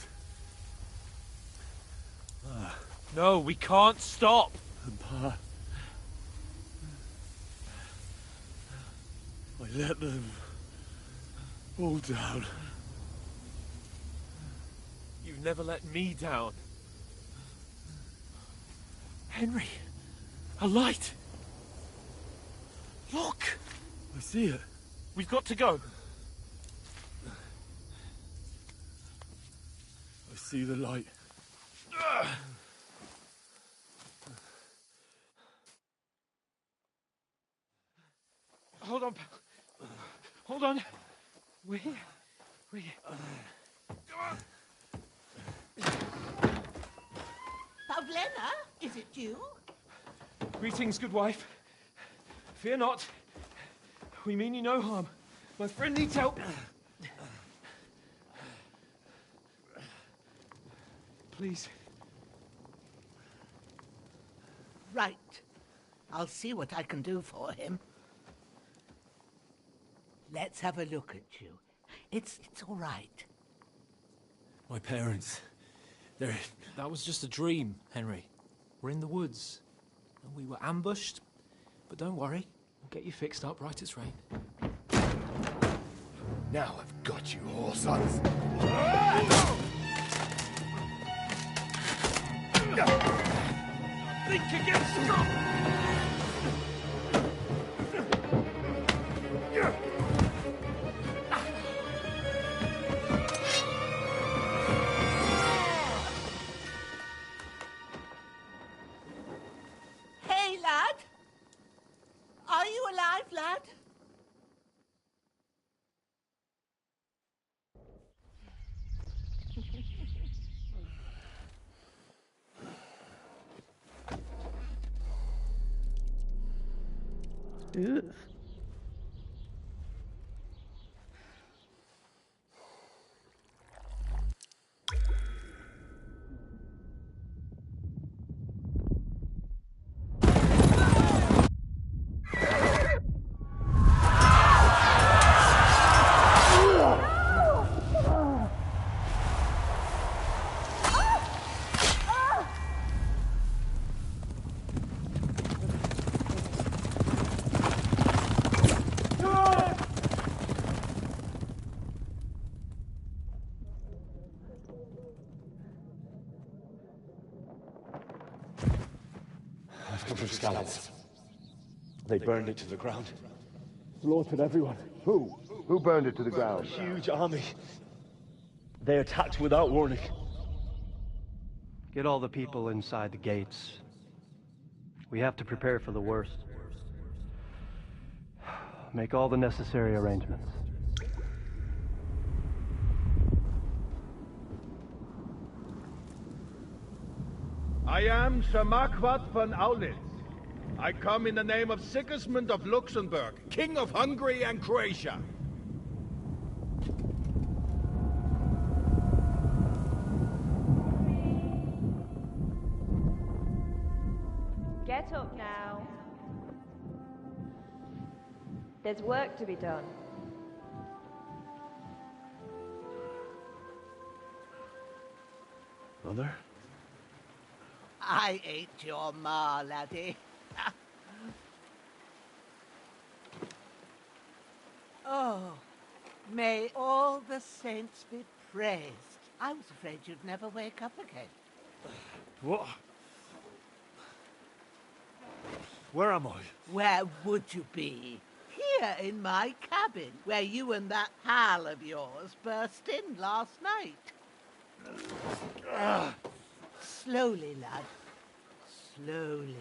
No, we can't stop. And Pa. I let them all down. You've never let me down. Henry, a light. Look. I see it. We've got to go. I see the light. Hold on, pal. Hold on. We're here. We're here. Pavlena, is it you? Greetings, good wife. Fear not. We mean you no harm. My friend needs help. Please. Right. I'll see what I can do for him. Let's have a look at you. It's all right. My parents, they're... That was just a dream, Henry. We're in the woods. And we were ambushed. But don't worry. We'll get you fixed up right as rain. Now I've got you, whore sons. Think again, Hey, lad. Are you alive, lad? Ugh. French galleys. They burned it to the ground. Slaughtered everyone. Who? Who burned it to the A ground? huge army. They attacked without warning. Get all the people inside the gates. We have to prepare for the worst. Make all the necessary arrangements. I am Sir Marquardt von Aulitz. I come in the name of Sigismund of Luxembourg, King of Hungary and Croatia. Get up now. There's work to be done. Mother? I ain't your ma, laddie. Oh, may all the saints be praised. I was afraid you'd never wake up again. What? Where am I? Where would you be? Here in my cabin, where you and that pal of yours burst in last night. Slowly, lad. Slowly.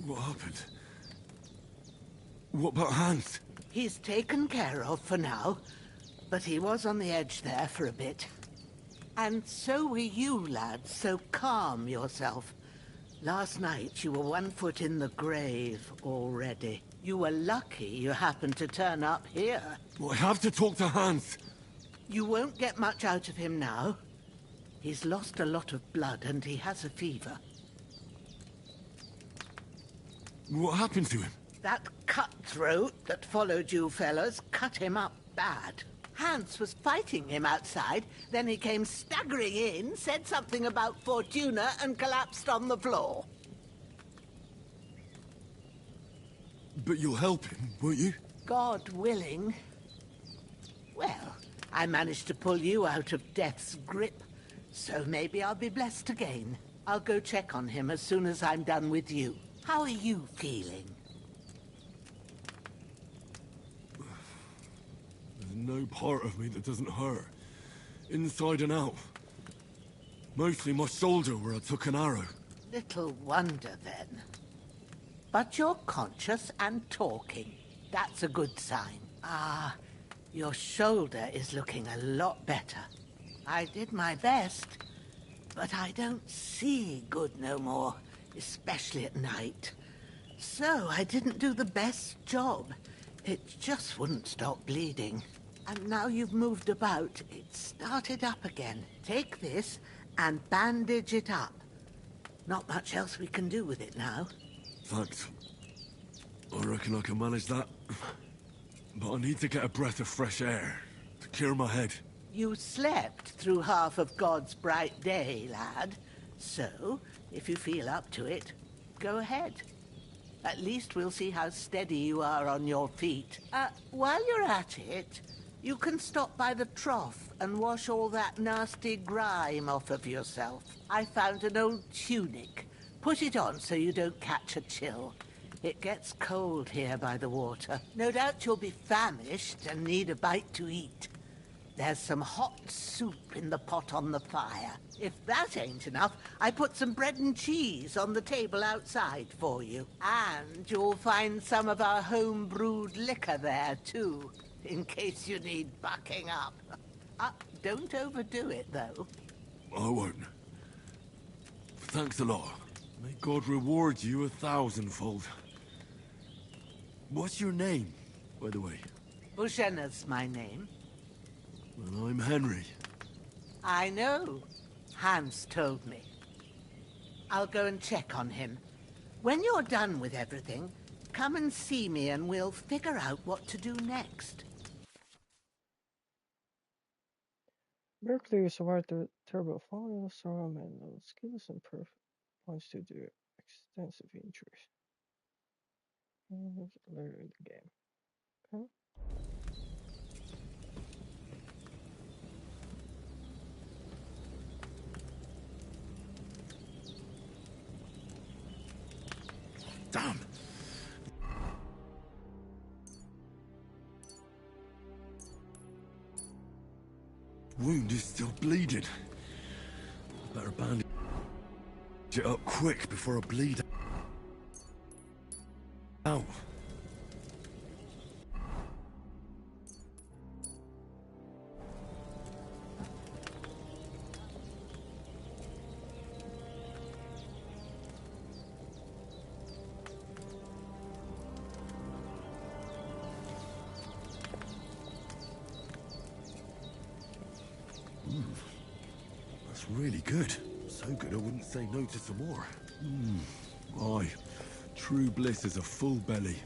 What happened? What about Hans? He's taken care of for now, but he was on the edge there for a bit. And so were you, lad, so calm yourself. Last night you were 1 foot in the grave already. You were lucky you happened to turn up here. Well, I have to talk to Hans. You won't get much out of him now. He's lost a lot of blood and he has a fever. What happened to him? That cutthroat that followed you fellas cut him up bad. Hans was fighting him outside, then he came staggering in, said something about Fortuna, and collapsed on the floor. But you'll help him, won't you? God willing. Well, I managed to pull you out of death's grip, so maybe I'll be blessed again. I'll go check on him as soon as I'm done with you. How are you feeling? There's no part of me that doesn't hurt. Inside and out. Mostly my shoulder where I took an arrow. Little wonder, then. But you're conscious and talking. That's a good sign. Ah, your shoulder is looking a lot better. I did my best, but I don't see good no more, especially at night. So I didn't do the best job. It just wouldn't stop bleeding. And now you've moved about, it started up again. Take this and bandage it up. Not much else we can do with it now. Thanks. I reckon I can manage that. But I need to get a breath of fresh air to clear my head. You slept through half of God's bright day, lad. So, if you feel up to it, go ahead. At least we'll see how steady you are on your feet. While you're at it, you can stop by the trough and wash all that nasty grime off of yourself. I found an old tunic. Put it on so you don't catch a chill. It gets cold here by the water. No doubt you'll be famished and need a bite to eat. There's some hot soup in the pot on the fire. If that ain't enough, I put some bread and cheese on the table outside for you. And you'll find some of our home-brewed liquor there, too, in case you need bucking up. Don't overdo it, though. I won't. Thanks a lot. May God reward you 1,000-fold. What's your name, by the way? Bushenna's my name. Well, I'm Henry. I know. Hans told me. I'll go and check on him. When you're done with everything, come and see me and we'll figure out what to do next. Berkeley survived the terrible fall of Storm and those skills and perfect points to their extensive injuries. Later in the game. Okay. Damn! Wound is still bleeding. Better bandage it up quick before I bleed out. That's really good. So good I wouldn't say no to some more. Aye. True bliss is a full belly.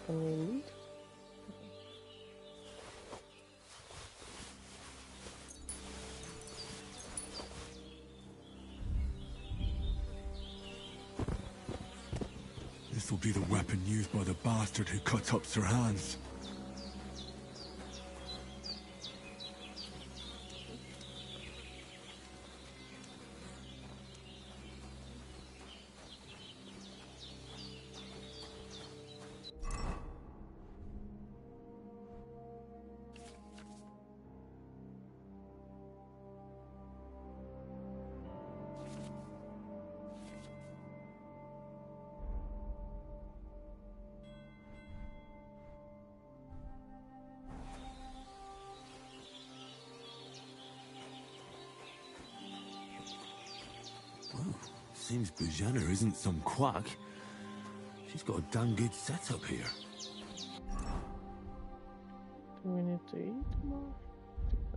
Can we lead? This will be the weapon used by the bastard who cut up Sir Hans. Seems Bujana isn't some quack. She's got a damn good setup here. Do we need to eat more?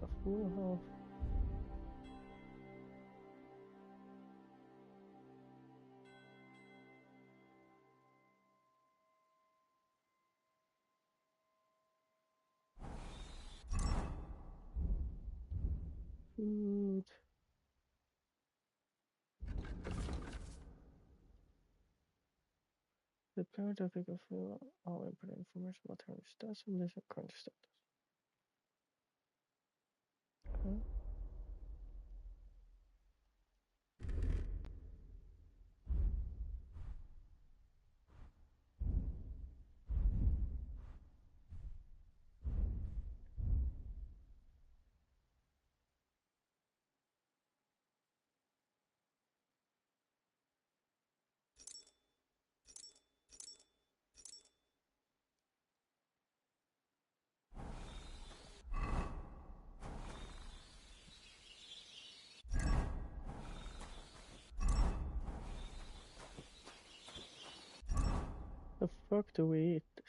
A full health. Food. The parent of the fill all important information about her status and this current status. Okay. The fuck do we eat this?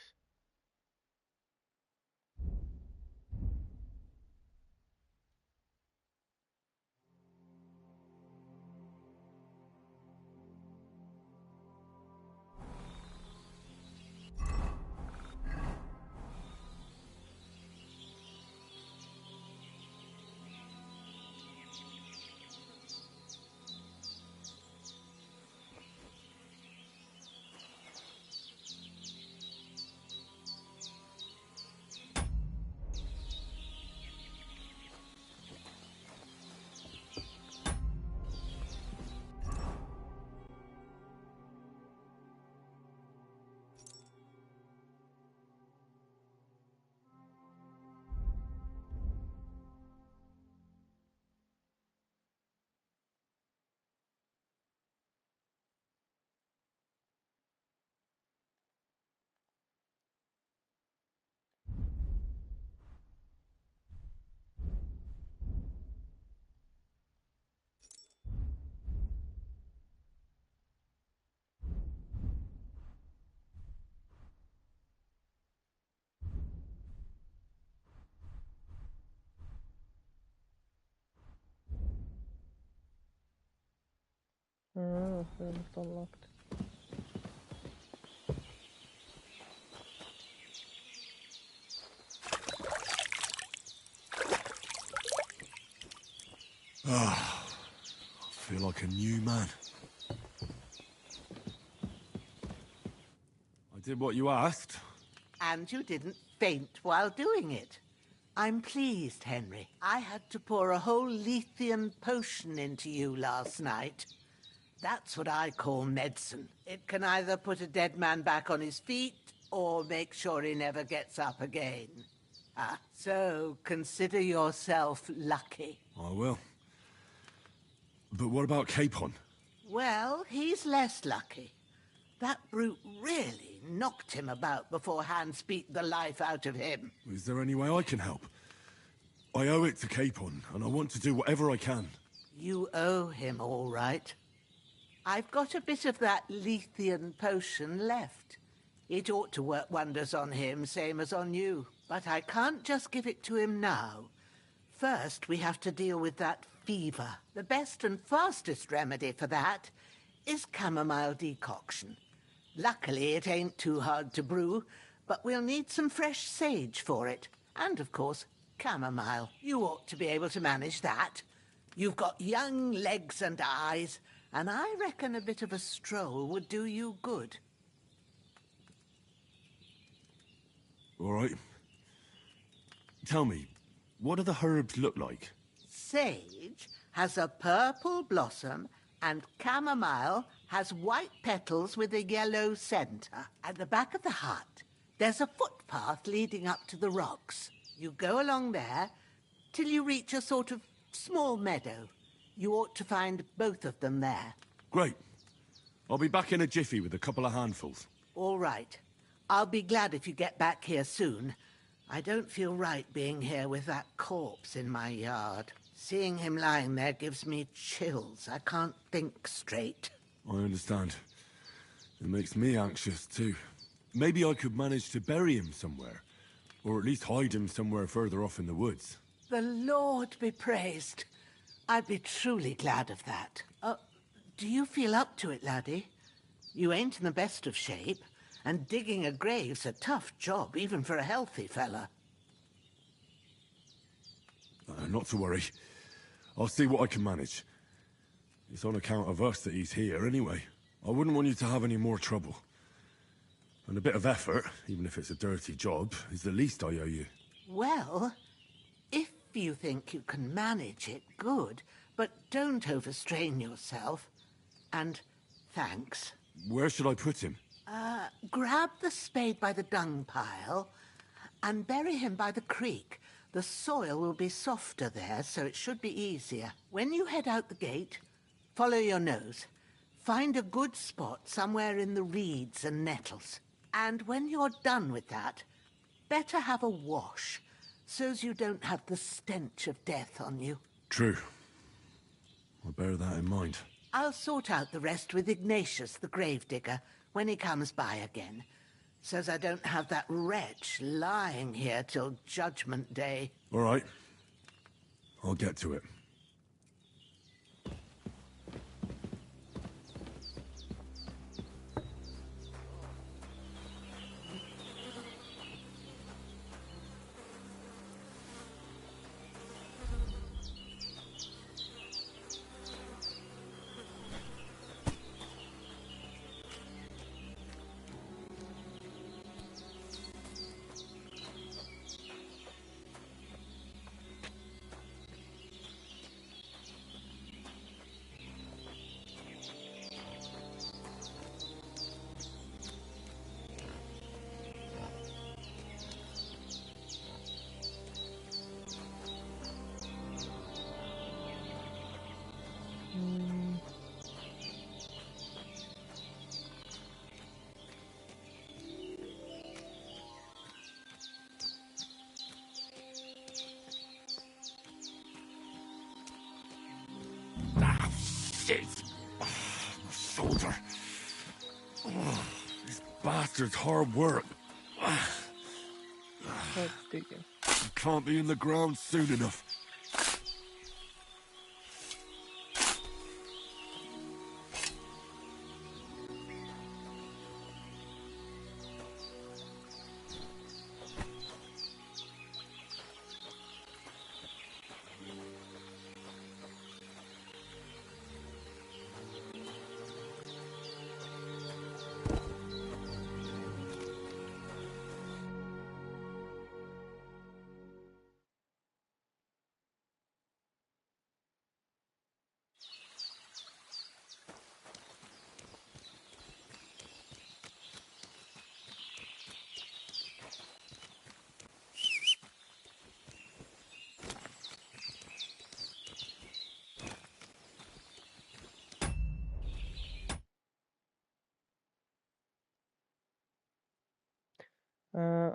Oh, they left unlocked. Ah, I feel like a new man. I did what you asked. And you didn't faint while doing it. I'm pleased, Henry. I had to pour a whole Lethean potion into you last night. That's what I call medicine. It can either put a dead man back on his feet or make sure he never gets up again. So consider yourself lucky. I will. But what about Capon? Well, he's less lucky. That brute really knocked him about before Hans beat the life out of him. Is there any way I can help? I owe it to Capon, and I want to do whatever I can. You owe him, all right. I've got a bit of that Lethean potion left. It ought to work wonders on him, same as on you. But I can't just give it to him now. First, we have to deal with that fever. The best and fastest remedy for that is chamomile decoction. Luckily, it ain't too hard to brew, but we'll need some fresh sage for it. And, of course, chamomile. You ought to be able to manage that. You've got young legs and eyes, and I reckon a bit of a stroll would do you good. All right. Tell me, what do the herbs look like? Sage has a purple blossom, and chamomile has white petals with a yellow centre. At the back of the hut, there's a footpath leading up to the rocks. You go along there till you reach a sort of small meadow. You ought to find both of them there. Great. I'll be back in a jiffy with a couple of handfuls. All right. I'll be glad if you get back here soon. I don't feel right being here with that corpse in my yard. Seeing him lying there gives me chills. I can't think straight. I understand. It makes me anxious, too. Maybe I could manage to bury him somewhere. Or at least hide him somewhere further off in the woods. The Lord be praised. I'd be truly glad of that. Do you feel up to it, laddie? You ain't in the best of shape, and digging a grave's a tough job, even for a healthy fella. Not to worry. I'll see what I can manage. It's on account of us that he's here, anyway. I wouldn't want you to have any more trouble. And a bit of effort, even if it's a dirty job, is the least I owe you. Well, if you think you can manage it, good. But don't overstrain yourself. And thanks. Where should I put him? Grab the spade by the dung pile and bury him by the creek. The soil will be softer there, so it should be easier. When you head out the gate, follow your nose. Find a good spot somewhere in the reeds and nettles. And when you're done with that, better have a wash, so's you don't have the stench of death on you. True. I'll bear that in mind. I'll sort out the rest with Ignatius, the gravedigger, when he comes by again, so's I don't have that wretch lying here till Judgment Day. All right. I'll get to it. Shit! Oh, my shoulder. Oh, this bastard's hard work. Let's dig in. I can't be in the ground soon enough.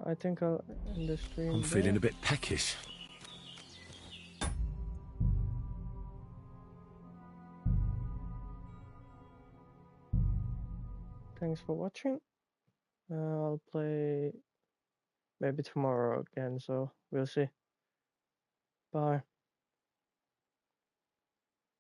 I think I'll end the stream I'm there. feeling a bit peckish. Thanks for watching. I'll play maybe tomorrow again, so we'll see. Bye.